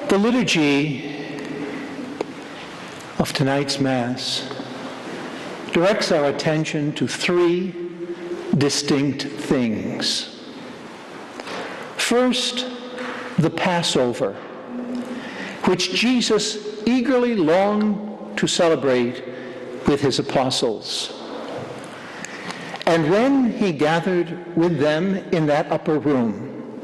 The liturgy of tonight's Mass directs our attention to three distinct things. First, the Passover, which Jesus eagerly longed to celebrate with his apostles. And when he gathered with them in that upper room,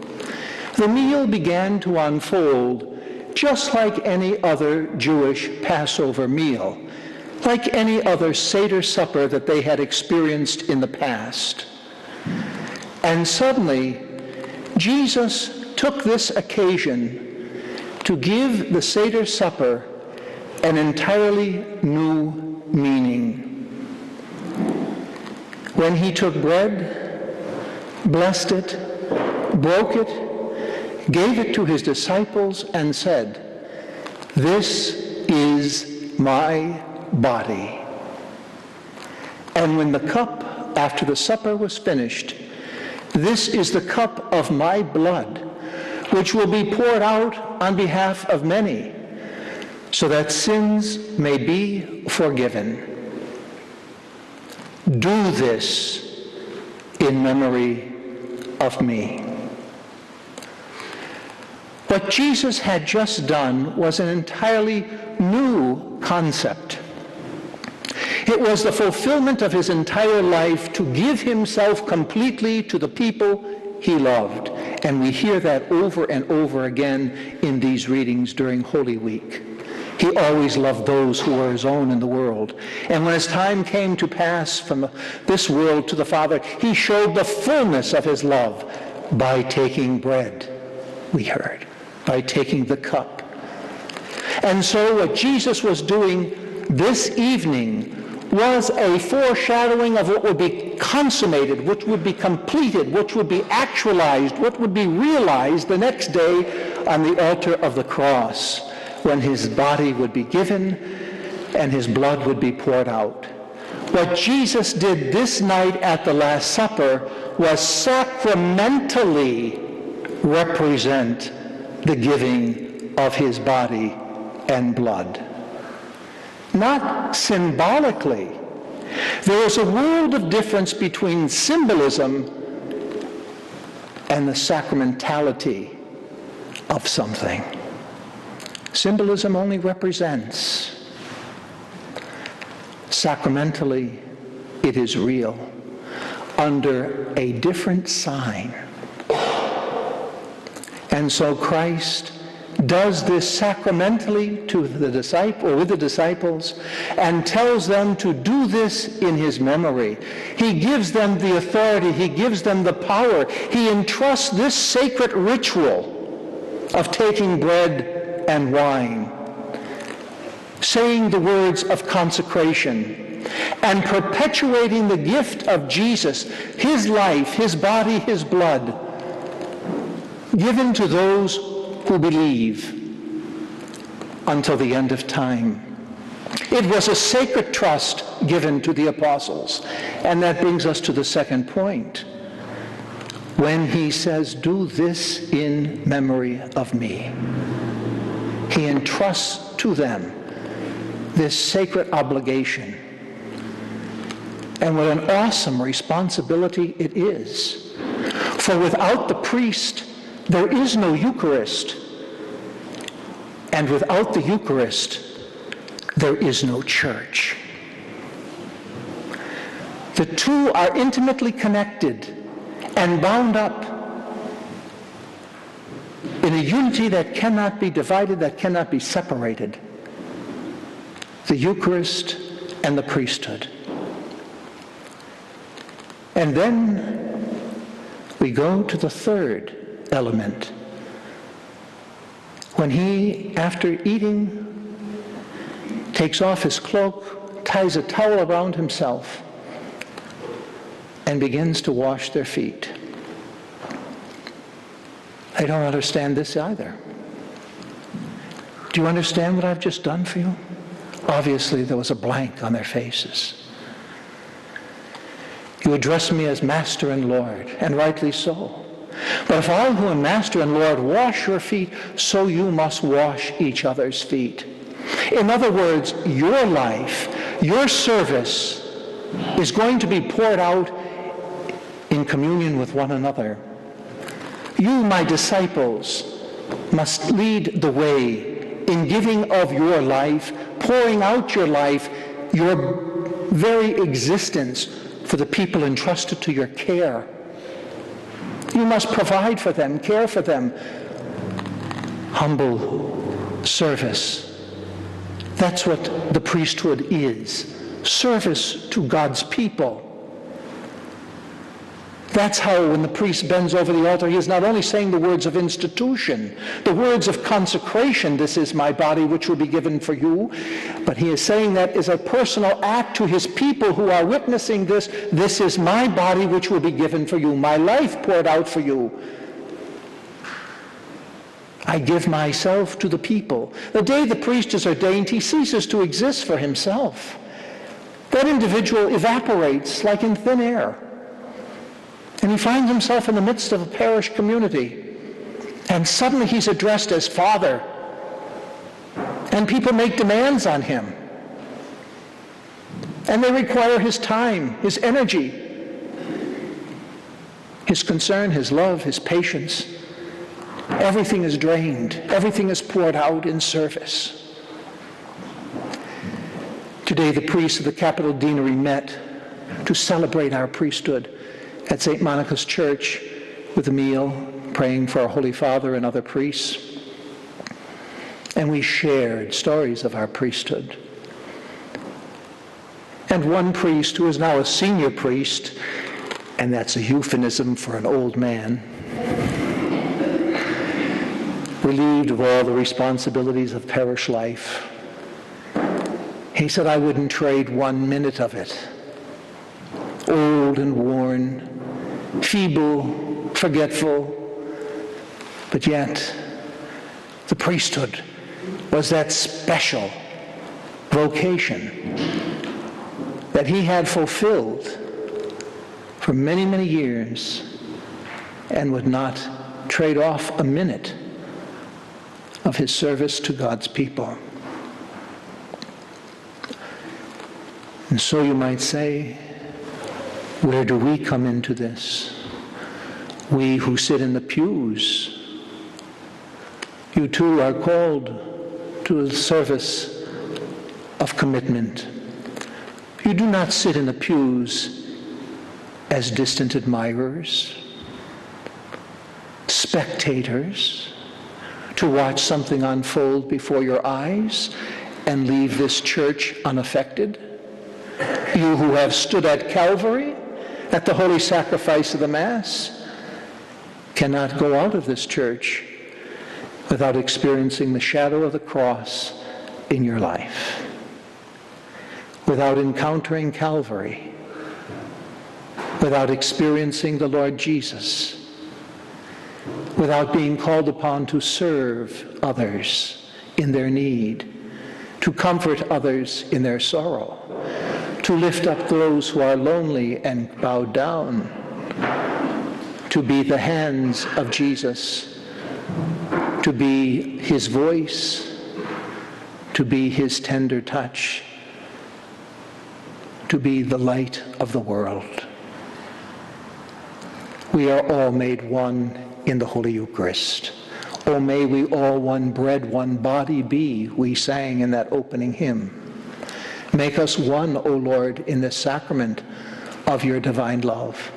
the meal began to unfold just like any other Jewish Passover meal, like any other Seder supper that they had experienced in the past. And suddenly, Jesus took this occasion to give the Seder supper an entirely new meaning. When he took bread, blessed it, broke it, gave it to his disciples and said, "This is my body." And when the cup after the supper was finished, "This is the cup of my blood, which will be poured out on behalf of many, so that sins may be forgiven. Do this in memory of me." What Jesus had just done was an entirely new concept. It was the fulfillment of his entire life to give himself completely to the people he loved. And we hear that over and over again in these readings during Holy Week. He always loved those who were his own in the world. And when his time came to pass from this world to the Father, he showed the fullness of his love by taking bread, we heard, by taking the cup. And so what Jesus was doing this evening was a foreshadowing of what would be consummated, which would be completed, which would be actualized, what would be realized the next day on the altar of the cross, when his body would be given and his blood would be poured out. What Jesus did this night at the Last Supper was sacramentally represent the giving of his body and blood. Not symbolically. There is a world of difference between symbolism and the sacramentality of something. Symbolism only represents. Sacramentally, it is real, under a different sign. And so Christ does this sacramentally to the disciple, or with the disciples, and tells them to do this in his memory. He gives them the authority, he gives them the power. He entrusts this sacred ritual of taking bread and wine, saying the words of consecration, and perpetuating the gift of Jesus, his life, his body, his blood, given to those who believe until the end of time. It was a sacred trust given to the apostles. And that brings us to the second point. When he says, "Do this in memory of me," he entrusts to them this sacred obligation. And what an awesome responsibility it is. For without the priest, there is no Eucharist. And without the Eucharist, there is no church. The two are intimately connected and bound up in a unity that cannot be divided, that cannot be separated. The Eucharist and the priesthood. And then we go to the third element. When he, after eating, takes off his cloak, ties a towel around himself, and begins to wash their feet. I don't understand this either. Do you understand what I've just done for you? Obviously, there was a blank on their faces. You address me as Master and Lord, and rightly so. But if I, who am Master and Lord, wash your feet, so you must wash each other's feet. In other words, your life, your service is going to be poured out in communion with one another. You, my disciples, must lead the way in giving of your life, pouring out your life, your very existence for the people entrusted to your care. You must provide for them, care for them. Humble service. That's what the priesthood is. Service to God's people. That's how when the priest bends over the altar, he is not only saying the words of institution, the words of consecration, this is my body which will be given for you, but he is saying that as a personal act to his people who are witnessing this, this is my body which will be given for you, my life poured out for you. I give myself to the people. The day the priest is ordained, he ceases to exist for himself. That individual evaporates like in thin air. And he finds himself in the midst of a parish community. And suddenly he's addressed as Father. And people make demands on him. And they require his time, his energy, his concern, his love, his patience. Everything is drained. Everything is poured out in service. Today the priests of the Capitol Deanery met to celebrate our priesthood at St. Monica's Church with a meal, praying for our Holy Father and other priests. And we shared stories of our priesthood. And one priest, who is now a senior priest, and that's a euphemism for an old man, relieved of all the responsibilities of parish life, he said, I wouldn't trade 1 minute of it. Old and worn, feeble, forgetful, but yet the priesthood was that special vocation that he had fulfilled for many, many years and would not trade off a minute of his service to God's people. And so you might say, where do we come into this? We who sit in the pews. You too are called to a service of commitment. You do not sit in the pews as distant admirers, spectators, to watch something unfold before your eyes and leave this church unaffected. You who have stood at Calvary, at the holy sacrifice of the Mass, cannot go out of this church without experiencing the shadow of the cross in your life, without encountering Calvary, without experiencing the Lord Jesus, without being called upon to serve others in their need, to comfort others in their sorrow, to lift up those who are lonely and bowed down, to be the hands of Jesus, to be his voice, to be his tender touch, to be the light of the world. We are all made one in the Holy Eucharist. Oh, may we all one bread, one body be, we sang in that opening hymn. Make us one, O Lord, in this sacrament of your divine love.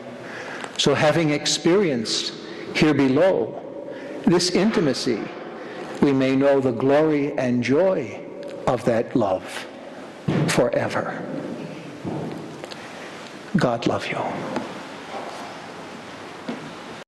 So having experienced here below this intimacy, we may know the glory and joy of that love forever. God love you.